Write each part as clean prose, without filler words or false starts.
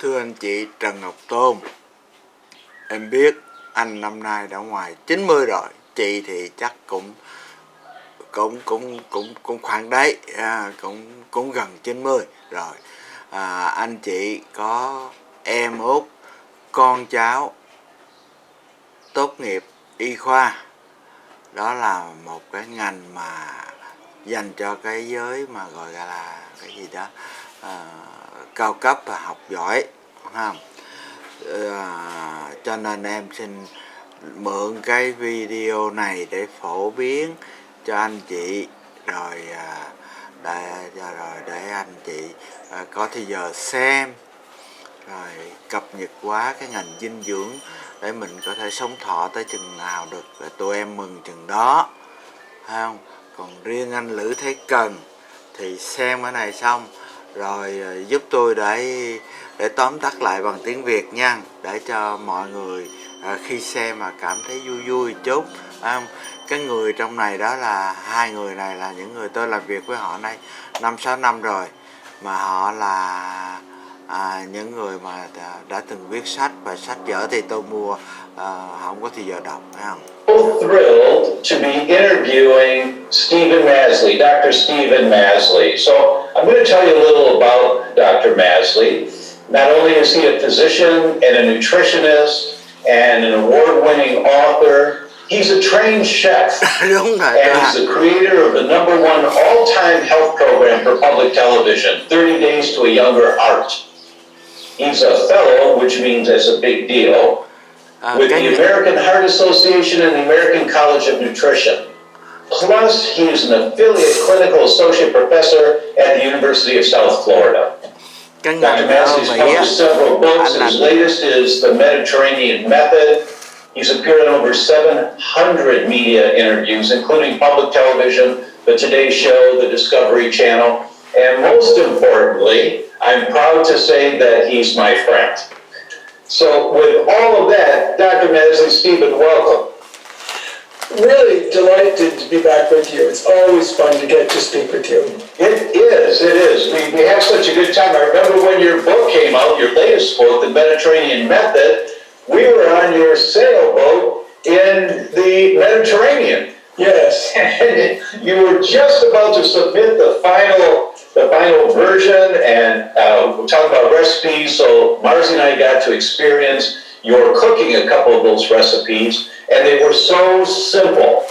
Thưa anh chị Trần Ngọc Tôn, em biết anh năm nay đã ngoài 90 rồi, chị thì chắc cũng khoảng đấy, cũng gần 90 rồi. Anh chị có em út, con cháu tốt nghiệp y khoa, đó là một cái ngành mà dành cho cái giới mà gọi là cái gì đó cao cấp và học giỏi, không? Cho nên em xin mượn cái video này để phổ biến cho anh chị, rồi để anh chị có thời giờ xem, rồi cập nhật quá cái ngành dinh dưỡng để mình có thể sống thọ tới chừng nào được, tụi em mừng chừng đó, không? Còn riêng anh Lữ Thế Cần thì xem cái này xong rồi giúp tôi để tóm tắt lại bằng tiếng Việt nha, để cho mọi người khi xem mà cảm thấy vui vui chút, không? Cái người trong này đó là hai người này là những người tôi làm việc với họ nay 5-6 năm rồi, mà họ là những người mà đã từng viết sách, và sách vở thì tôi mua không có thì giờ đọc, phải không? Thrilled to be interviewing Stephen Masley, Dr. Stephen Masley. So I'm going to tell you a little about Dr. Masley. Not only is he a physician and a nutritionist and an award-winning author, he's a trained chef, and he's the creator of the #1 all-time health program for public television, 30 Days to a Younger Heart. He's a fellow, which means it's a big deal, with the American Heart Association and the American College of Nutrition. Plus, he's an affiliate clinical associate professor at the University of South Florida. Dr. Masley's published several books. His latest is The Mediterranean Method. He's appeared on over 700 media interviews, including public television, the Today Show, the Discovery Channel, and most importantly, I'm proud to say that he's my friend. So with all of that, Dr. Masley, Stephen, welcome. Really delighted to be back with you. It's always fun to get to speak with you. It is. We have such a good time. I remember when your book came out, your latest book, The Mediterranean Method, we were on your sailboat in the Mediterranean. Yes. And you were just about to submit the final version, and we're talking about recipes, so Marcy and I got to experience your cooking a couple of those recipes, and they were so simple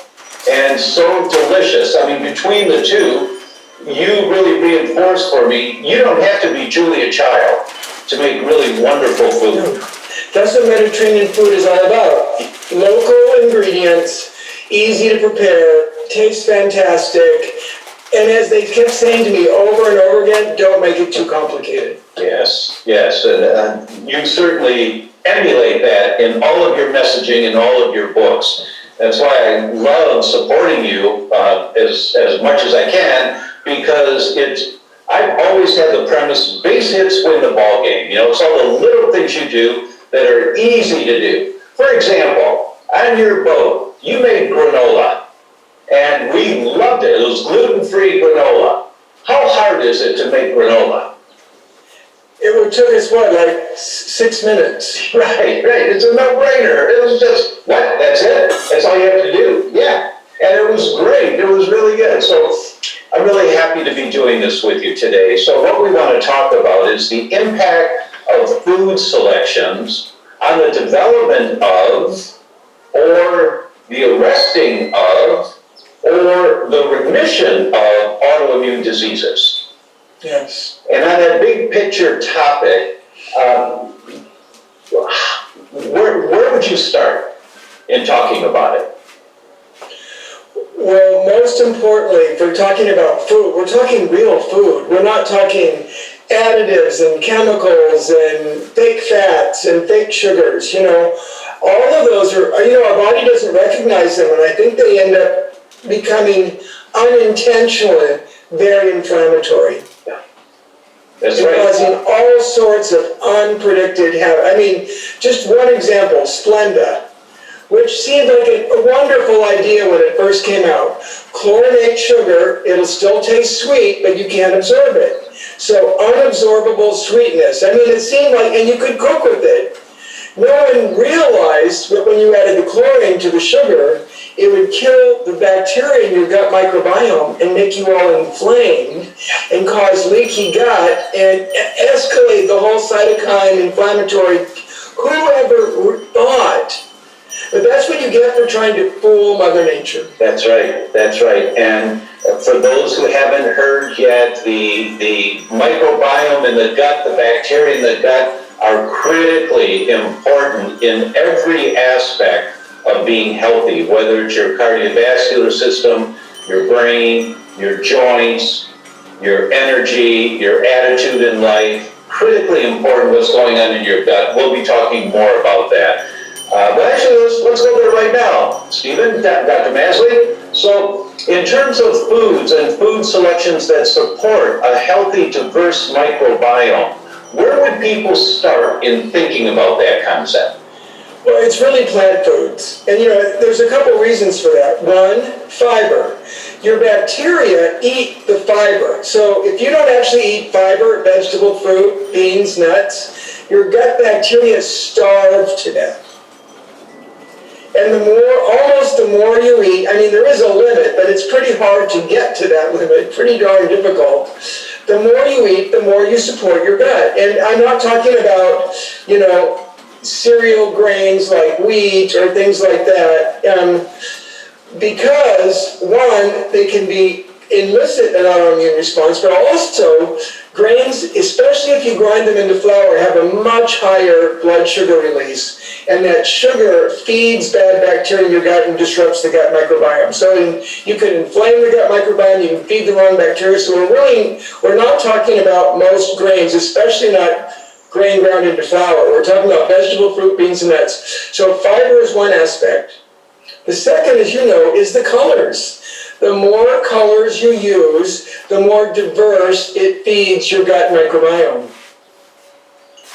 and so delicious. I mean, between the two, you really reinforced for me, you don't have to be Julia Child to make really wonderful food. That's what Mediterranean food is all about. Local ingredients, easy to prepare, tastes fantastic, and as they kept saying to me over and over again, don't make it too complicated. Yes, and you certainly emulate that in all of your messaging and all of your books. That's why I love supporting you as much as I can, because I've always had the premise, base hits win the ball game. You know, it's all the little things you do that are easy to do. For example, on your boat, you made granola, and we loved it. It was gluten-free granola. How hard is it to make granola? It took us, like 6 minutes? Right. It's a no-brainer. It was just, what? That's it? That's all you have to do? Yeah. And it was great. It was really good. So I'm really happy to be doing this with you today. So what we want to talk about is the impact of food selections on the development of, or the arresting of, or the remission of autoimmune diseases. Yes. And on that big picture topic, where would you start in talking about it? Well, most importantly, if we're talking about food, we're talking real food. We're not talking additives and chemicals and fake fats and fake sugars. You know, all of those are, our body doesn't recognize them, and I think they end up becoming unintentionally very inflammatory. That's right. Causing all sorts of unpredicted habits. I mean, just one example, Splenda. which seemed like a wonderful idea when it first came out. Chlorinate sugar, it'll still taste sweet, but you can't absorb it. So unabsorbable sweetness. I mean, it seemed like, and you could cook with it. No one realized that when you added the chlorine to the sugar, it would kill the bacteria in your gut microbiome and make you all inflamed and cause leaky gut and escalate the whole cytokine inflammatory. Whoever thought? But that's what you get for trying to fool Mother Nature. That's right, that's right. And for those who haven't heard yet, the microbiome in the gut, the bacteria in the gut, are critically important in every aspect of being healthy, whether it's your cardiovascular system, your brain, your joints, your energy, your attitude in life. Critically important what's going on in your gut. We'll be talking more about that. But actually, let's go there right now. Stephen, Dr. Masley. So, in terms of foods and food selections that support a healthy, diverse microbiome, where would people start in thinking about that concept? Well, it's really plant foods. And there's a couple reasons for that. One, fiber. Your bacteria eat the fiber. So if you don't actually eat fiber, vegetable, fruit, beans, nuts, your gut bacteria starve to death. And almost the more you eat, I mean, there is a limit, but it's pretty hard to get to that limit, pretty darn difficult. The more you eat, the more you support your gut. And I'm not talking about, cereal grains like wheat or things like that, because one, they can elicit an autoimmune response, but also grains, especially if you grind them into flour, have a much higher blood sugar release, and that sugar feeds bad bacteria in your gut and disrupts the gut microbiome. So you can inflame the gut microbiome, you can feed the wrong bacteria. So we're not talking about most grains, especially not grain ground into flour. We're talking about vegetable, fruit, beans, and nuts. So fiber is one aspect. The second, as you know, is the colors. The more colors you use, the more diverse it feeds your gut microbiome.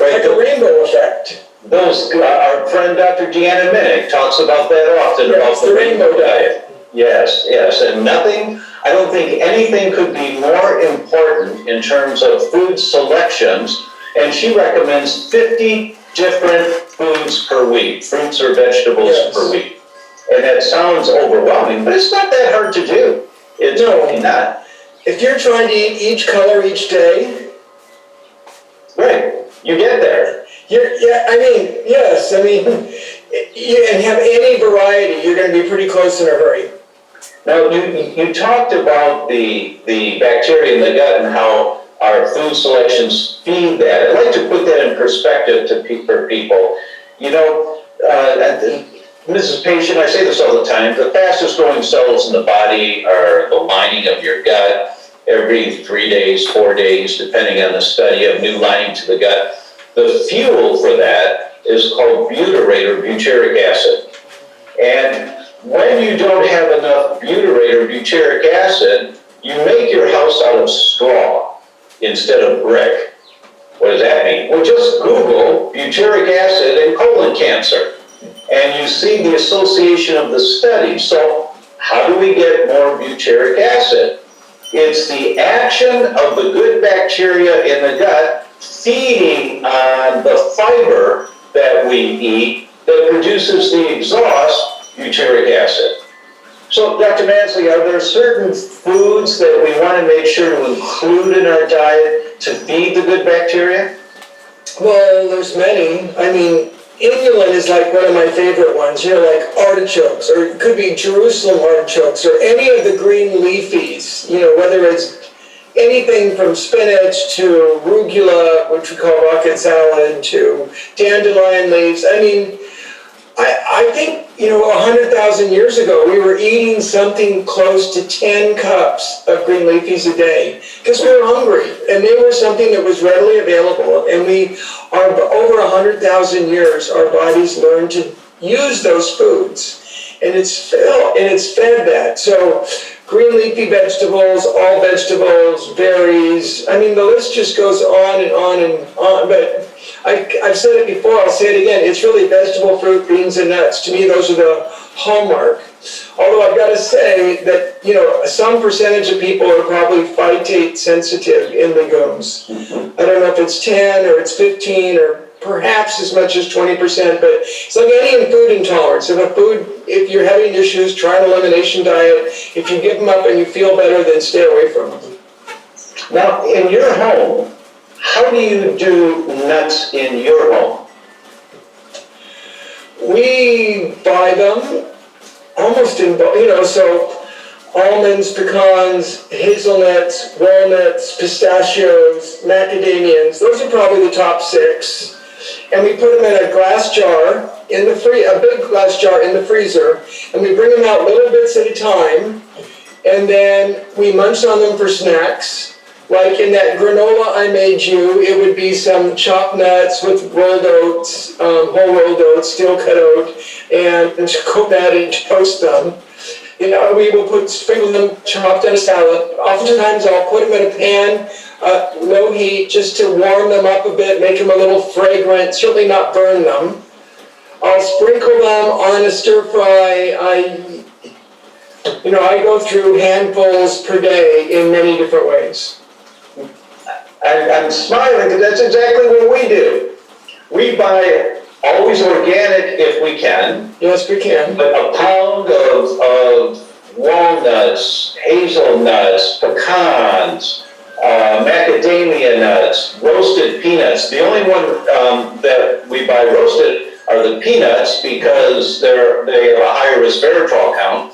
Right. Like a rainbow effect. Our friend Dr. Deanna Minnick talks about that often, about the rainbow diet. Yes, and I don't think anything could be more important in terms of food selections, and she recommends 50 different foods per week, fruits or vegetables per week. And that sounds overwhelming, but it's not that hard to do. It's really not. If you're trying to eat each color each day, right, you get there. And have any variety, you're going to be pretty close in a hurry. Now, you talked about the bacteria in the gut and how our food selections feed that. I'd like to put that in perspective for people. Mrs. Patient, I say this all the time, the fastest growing cells in the body are the lining of your gut. Every 3 days, 4 days, depending on the study, of new lining to the gut. The fuel for that is called butyrate or butyric acid. And when you don't have enough butyrate or butyric acid, you make your house out of straw instead of brick. What does that mean? Well, just Google butyric acid and colon cancer, and you see the association of the study. So how do we get more butyric acid? It's the action of the good bacteria in the gut feeding on the fiber that we eat that produces the exhaust, butyric acid. So, Dr. Masley, are there certain foods that we want to make sure to include in our diet to feed the good bacteria? Well, there's many. I mean, inulin is like one of my favorite ones, like artichokes, or it could be Jerusalem artichokes, or any of the green leafies, whether it's anything from spinach to arugula, which we call rocket salad, to dandelion leaves. I mean, I think, 100,000 years ago, we were eating something close to 10 cups of green leafies a day because we were hungry, and they were something that was readily available. And over 100,000 years, our bodies learned to use those foods, and it's fed that. So green leafy vegetables, all vegetables, berries. I mean, the list just goes on and on and on. But I've said it before, I'll say it again. It's really vegetable, fruit, beans, and nuts. To me, those are the hallmark. Although I've got to say that, you know, some percentage of people are probably phytate sensitive in legumes. I don't know if it's 10 or it's 15 or perhaps as much as 20%, but it's like any food intolerance. If you're having issues, try an elimination diet. If you give them up and you feel better, then stay away from them. Now, in your home, how do you do nuts in your home? We buy them almost in, you know, so almonds, pecans, hazelnuts, walnuts, pistachios, macadamias. Those are probably the top 6. And we put them in a glass jar in the a big glass jar in the freezer, and we bring them out little bits at a time, and then we munch on them for snacks. Like in that granola I made you, it would be some chopped nuts with rolled oats, whole rolled oats, steel cut oat, and cook that and toast them. You know, we will sprinkle them chopped in a salad. Oftentimes I'll put them in a pan, low heat, just to warm them up a bit, make them a little fragrant, certainly not burn them. I'll sprinkle them on a stir fry. I go through handfuls per day in many different ways. I'm smiling because that's exactly what we do. We buy always organic if we can. Yes, we can. But a pound of walnuts, hazelnuts, pecans, macadamia nuts, roasted peanuts. The only one that we buy roasted are the peanuts because they have a higher resveratrol count.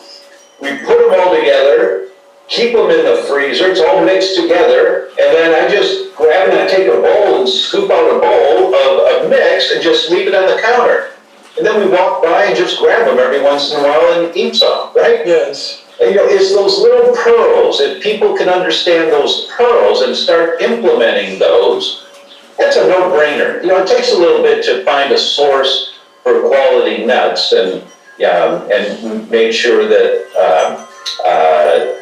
We put them all together, keep them in the freezer, it's all mixed together, and then I just grab and I take a bowl and scoop out a bowl of a mix and just leave it on the counter. And then we walk by and just grab them every once in a while and eat some, right? Yes. And, it's those little pearls. If people can understand those pearls and start implementing those, that's a no-brainer. It takes a little bit to find a source for quality nuts and make sure that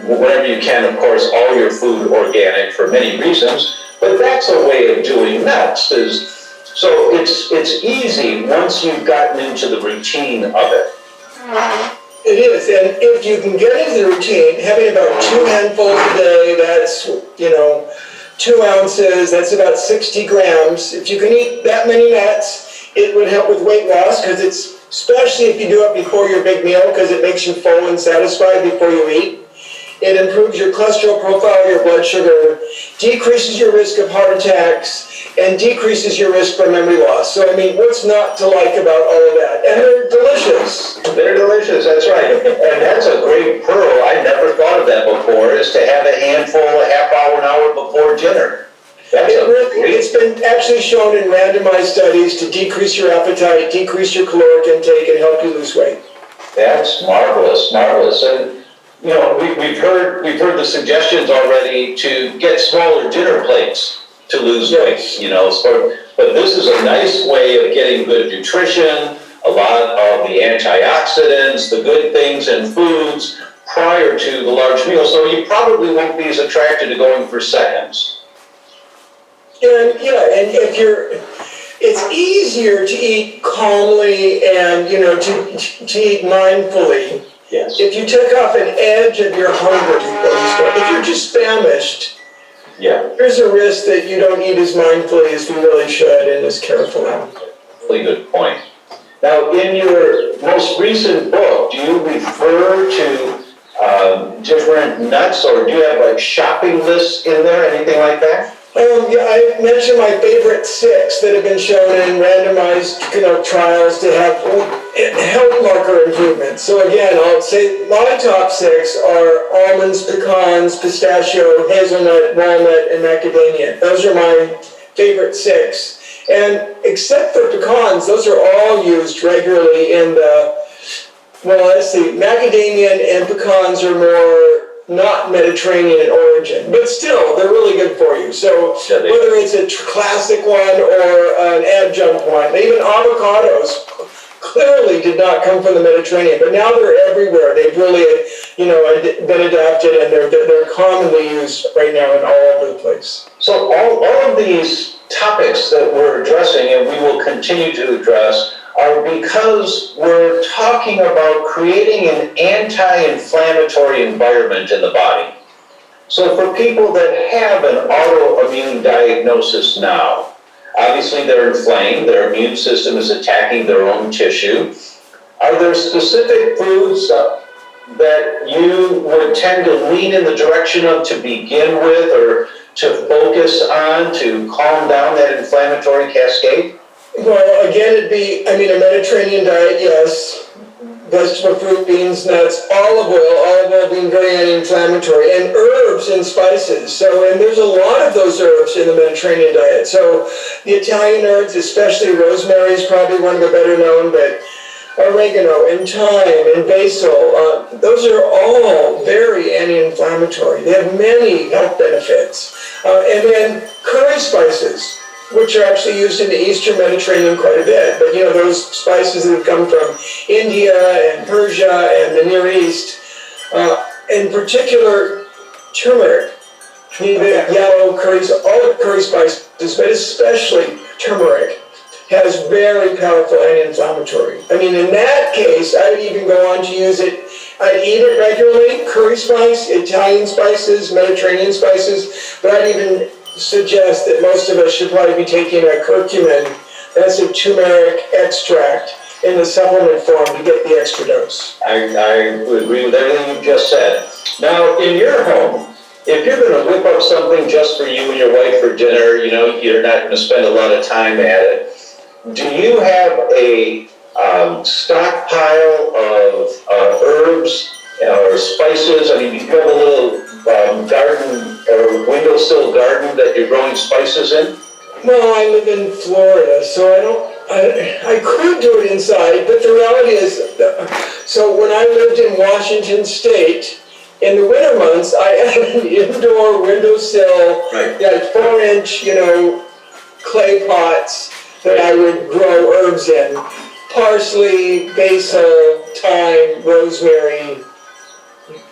whenever you can, of course, all your food organic for many reasons, but that's a way of doing nuts. So it's easy once you've gotten into the routine of it. It is, and if you can get into the routine, having about 2 handfuls a day, that's, 2 ounces, that's about 60 grams. If you can eat that many nuts, it would help with weight loss, because especially if you do it before your big meal, because it makes you full and satisfied before you eat. It improves your cholesterol profile, your blood sugar, decreases your risk of heart attacks, and decreases your risk for memory loss. So, what's not to like about all of that? And they're delicious. They're delicious, that's right. And that's a great pearl. I never thought of that before, is to have a handful a half hour, an hour before dinner. It's been actually shown in randomized studies to decrease your appetite, decrease your caloric intake, and help you lose weight. That's marvelous, marvelous. And we've heard the suggestions already to get smaller dinner plates to lose weight. But this is a nice way of getting good nutrition, a lot of the antioxidants, the good things in foods prior to the large meal. So you probably won't be as attracted to going for seconds. And it's easier to eat calmly and, to eat mindfully. Yes. If you take off an edge of your hunger before you start. If you're just famished, there's a risk that you don't eat as mindfully as you really should and as carefully. Really good point. Now, in your most recent book, do you refer to different nuts, or do you have shopping lists in there, anything like that? I mentioned my favorite 6 that have been shown in randomized trials to have health marker improvements. So again, I'll say my top 6 are almonds, pecans, pistachio, hazelnut, walnut, and macadamia. Those are my favorite 6. And except for pecans, those are all used regularly in macadamia and pecans are more not Mediterranean in origin, but still, they're really good for you. So whether it's a classic one or an adjunct one, even avocados, clearly did not come from the Mediterranean, but now they're everywhere. They've really, been adapted, and they're commonly used right now in all over the place. So all of these topics that we're addressing, and we will continue to address, are because we're talking about creating an anti-inflammatory environment in the body. So for people that have an autoimmune diagnosis now, obviously they're inflamed, their immune system is attacking their own tissue. Are there specific foods that you would tend to lean in the direction of to begin with, or to focus on to calm down that inflammatory cascade? Well, again, it'd be, a Mediterranean diet, yes. Vegetable, fruit, beans, nuts, olive oil being very anti-inflammatory, and herbs and spices. And there's a lot of those herbs in the Mediterranean diet. So the Italian herbs, especially rosemary, is probably one of the better known, but oregano and thyme and basil, those are all very anti-inflammatory. They have many health benefits. And then curry spices, which are actually used in the Eastern Mediterranean quite a bit. But those spices that have come from India and Persia and the Near East, in particular turmeric, yellow curries, all the curry spices, but especially turmeric, has very powerful anti-inflammatory. In that case, I would even go on to use it. I'd eat it regularly, curry spice, Italian spices, Mediterranean spices, but I'd even suggest that most of us should probably be taking a curcumin, that's a turmeric extract, in the supplement form to get the extra dose. I would agree with everything you just said. Now, in your home, if you're going to whip up something just for you and your wife for dinner, you're not going to spend a lot of time at it. Do you have a stockpile of herbs or spices? Do you have a little garden or windowsill garden that you're growing spices in? Well, I live in Florida, so I could do it inside, but the reality is, so when I lived in Washington State, in the winter months, I had an indoor windowsill, right. 4-inch, clay pots that I would grow herbs in. Parsley, basil, thyme, rosemary,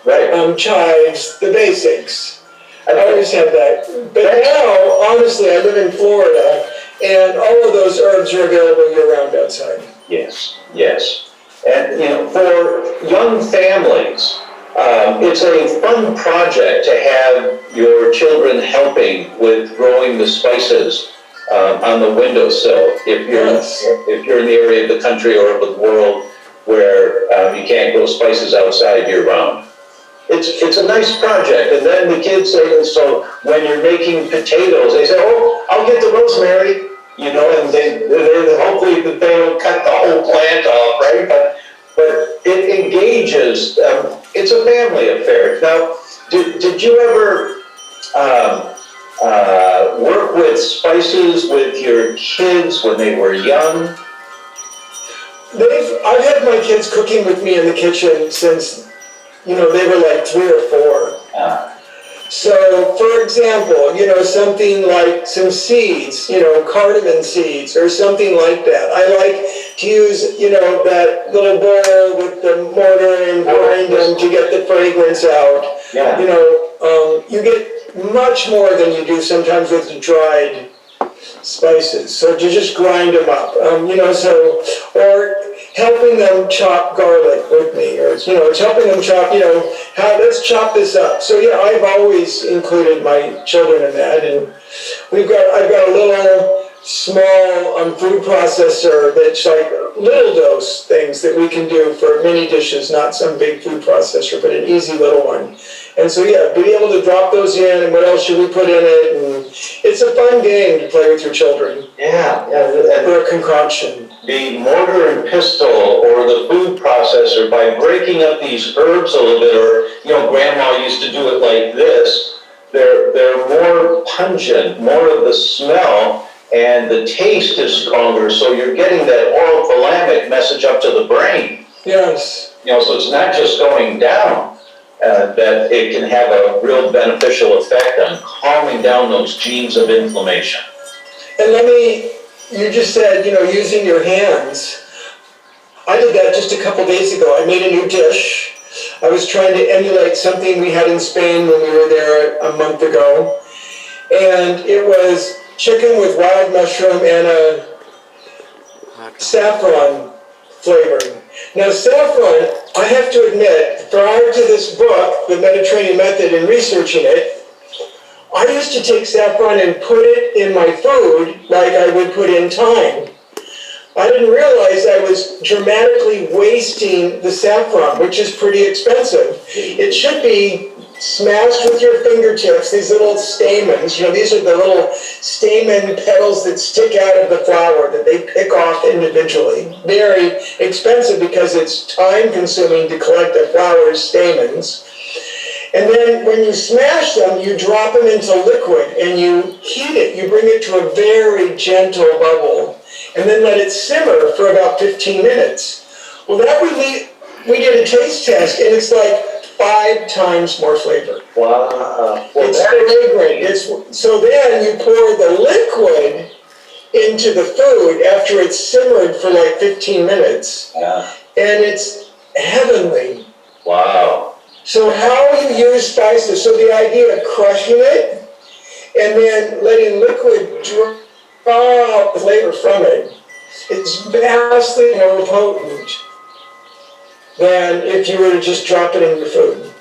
right. chives, the basics. I always have that. But now, honestly, I live in Florida, and all of those herbs are available year-round outside. Yes, yes. And, for young families, it's a fun project to have your children helping with growing the spices on the windowsill. If you're in the area of the country or of the world where you can't grow spices outside year-round. It's a nice project, and then the kids say, so when you're making potatoes, they say, oh, I'll get the rosemary, and they hopefully they don't cut the whole plant off, right? But it engages, it's a family affair. Now, did you ever work with spices with your kids when they were young? I've had my kids cooking with me in the kitchen since they were like 3 or 4. So, for example, something like some seeds, cardamom seeds or something like that. I like to use, that little bowl with the mortar and grind them to get the fragrance out. Yeah. You get much more than you do sometimes with the dried spices. So to just grind them up, or helping them chop garlic with me, or it's helping them chop, let's chop this up. So yeah, I've always included my children in that, and I've got a little small food processor that's like little dose things that we can do for mini dishes, not some big food processor, but an easy little one. And so yeah, be able to drop those in, and what else should we put in it, and it's a fun game to play with your children. Yeah. Or a concoction. The mortar and pestle or the food processor, by breaking up these herbs a little bit, or grandma used to do it like this, they're more pungent, more of the smell, and the taste is stronger, so you're getting that orothalamic message up to the brain. Yes. So it's not just going down, that it can have a real beneficial effect on calming down those genes of inflammation. And you just said, using your hands. I did that just a couple days ago. I made a new dish. I was trying to emulate something we had in Spain when we were there a month ago. And it was chicken with wild mushroom and a saffron flavoring. Now saffron, I have to admit, prior to this book, The Mediterranean Method, and researching it, I used to take saffron and put it in my food like I would put in thyme. I didn't realize I was dramatically wasting the saffron, which is pretty expensive. It should be smashed with your fingertips, these little stamens. You know, these are the little stamen petals that stick out of the flower that they pick off individually. Very expensive because it's time consuming to collect the flower's stamens. And then when you smash them, you drop them into liquid and you heat it. You bring it to a very gentle bubble and then let it simmer for about 15 minutes. Well, that we did a taste test and it's like 5 times more flavor. Wow. Well, It's fragrant. So then you pour the liquid into the food after it's simmered for like 15 minutes. Yeah. And it's heavenly. Wow. So how you use spices, so the idea of crushing it and then letting liquid draw out the flavor from it, it's vastly more potent than if you were to just drop it in your food.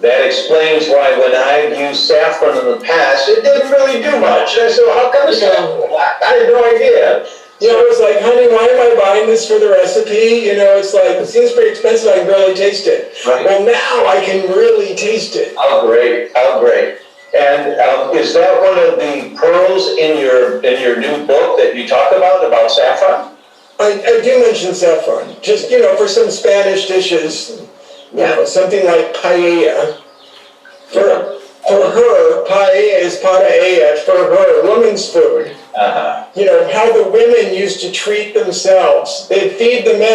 That explains why when I've used saffron in the past, it didn't really do much. And I said, well, how come it's saffron? I had no idea. You know, it's like, honey, why am I buying this for the recipe? You know, it's like, it seems pretty expensive, I can barely taste it. Right. Well, now I can really taste it. How great, how great. And is that one of the pearls in your new book that you talk about saffron? I do mention saffron, just, you know, for some Spanish dishes, you know, something like paella. For her, paella is paella, for her, women's food. Uh-huh. You know, how the women used to treat themselves. They'd feed the men.